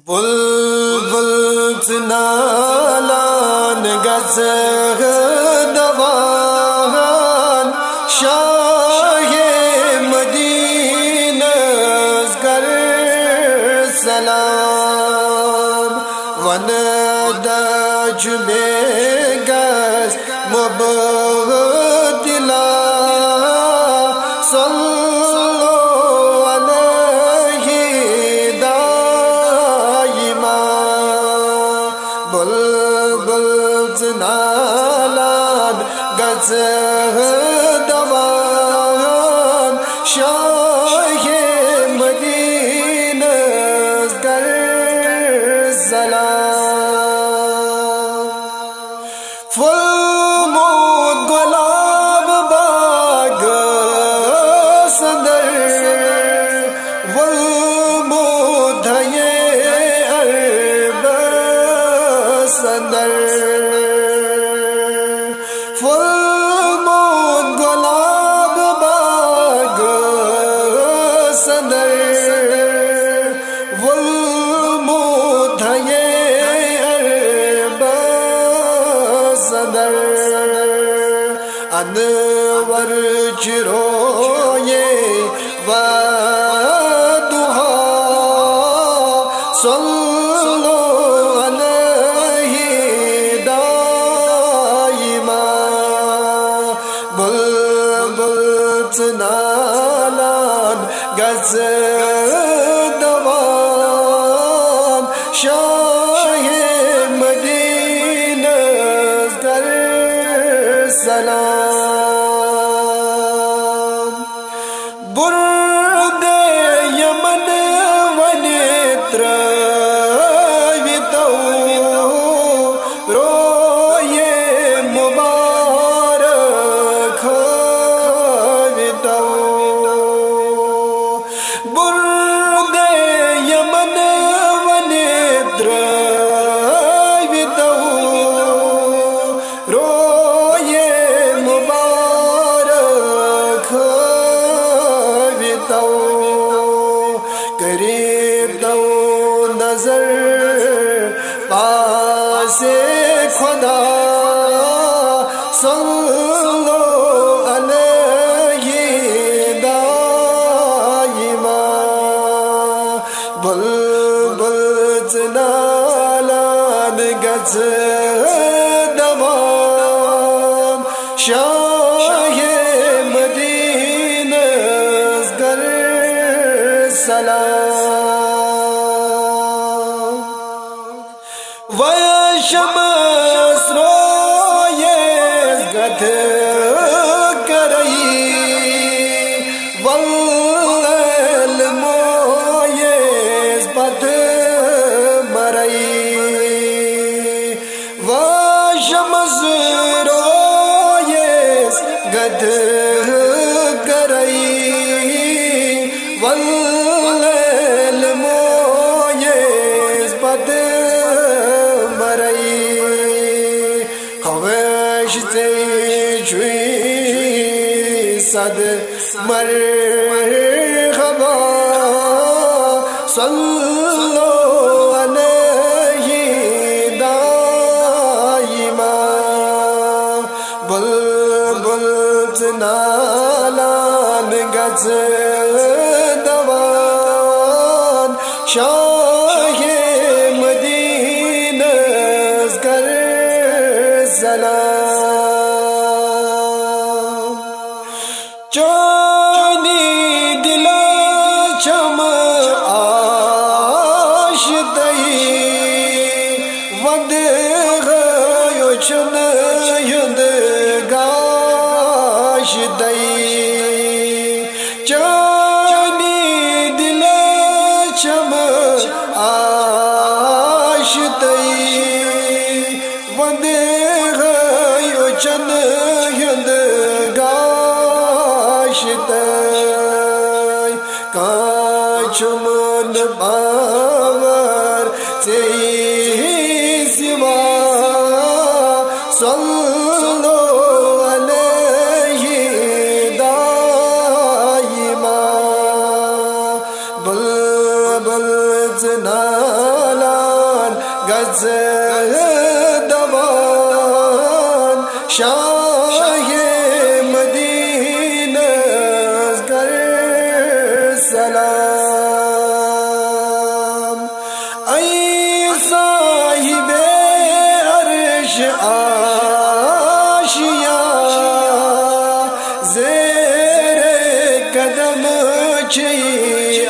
بلبل نالان گزگ دوان شاہ مدینہ گر سلام وندج بیگس مبدلا نالان گزگ دوان شاہ مدینہ گر سلام فلمود گلاب باغ صدر ولمود عرب صدر فلمود گلاب باغ صدر ولمود عرب صدر انور چروئے ودہا صلو علیہ دائما بلبل نالان گزگ دوان شاہ مدینہ گر سلام برد یمن ونیتر ویتو روئے مبارک ویتو برد یمن ونیتر ویتو روئے مبارک ویتو قریب دو نظر پاس خدا صلو علیہ دائما بلبل نالان گزگ دوان شاہ مدینہ گر سلام وشمس روئے گدھ کرئی واللیل مویز بد مرئی وشمس روئے گدھ کرئی واللیل مویز بد مرئی خوش سے جوئی صد مرحبا صلو علیہ دائما بلبل نالان گزگ دوان شاہ مدینہ گر سلام چانی دلا چم آشدئی ود چن یند گاش دئی چانی دل چم آشدئی ود چن یند گاش دئی کاچمن باور سے سوا صلو علیہ دائما بلبل نالان گز دوان شاہ مدینہ کر سلام ای صاحب عرش آشیا زیر قدم چی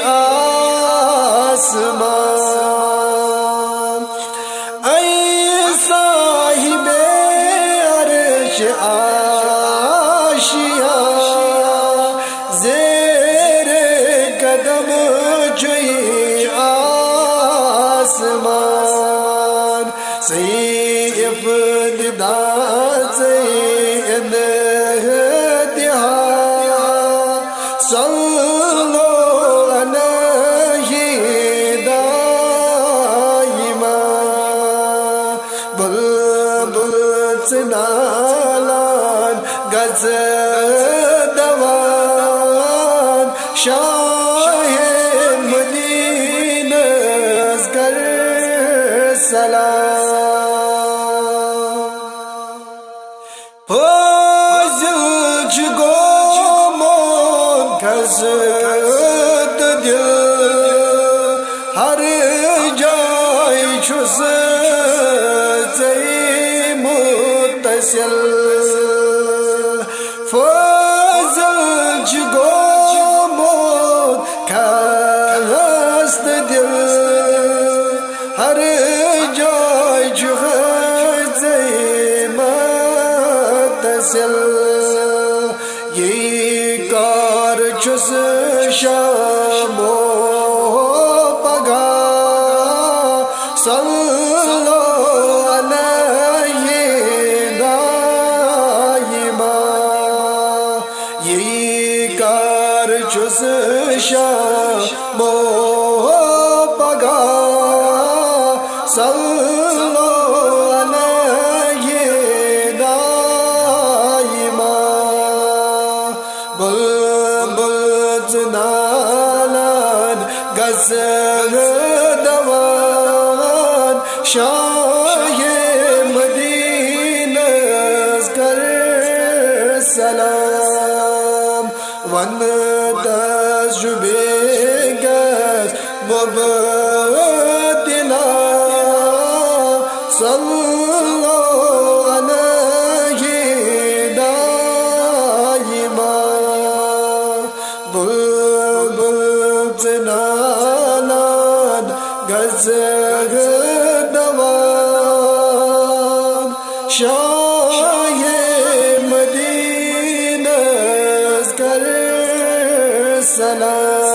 آسمان ای صاحب عرش آشیا زیر قدم چی آسمان سیف ندا سید دہا صلو علیہ دائما بلبل سنالان گز دوان شاہ مدینہ کر سلام فضل گو گز دل ہر جائے چھس ژے متصل فضل گو کھست دل ہر جائے چھس ژے متصل یہ کار چھس شام و پگاہ صلو علیہ دائما یہ کار چھس شام و پگاہ صلو علیہ دائما بلبل زنالان گز دوان شاہ مدینہ کر سلام ون تجربے گز مبتلا صلو علیہ دائما بلبل زنالان گز دوان شاہ مدینہ کر سلام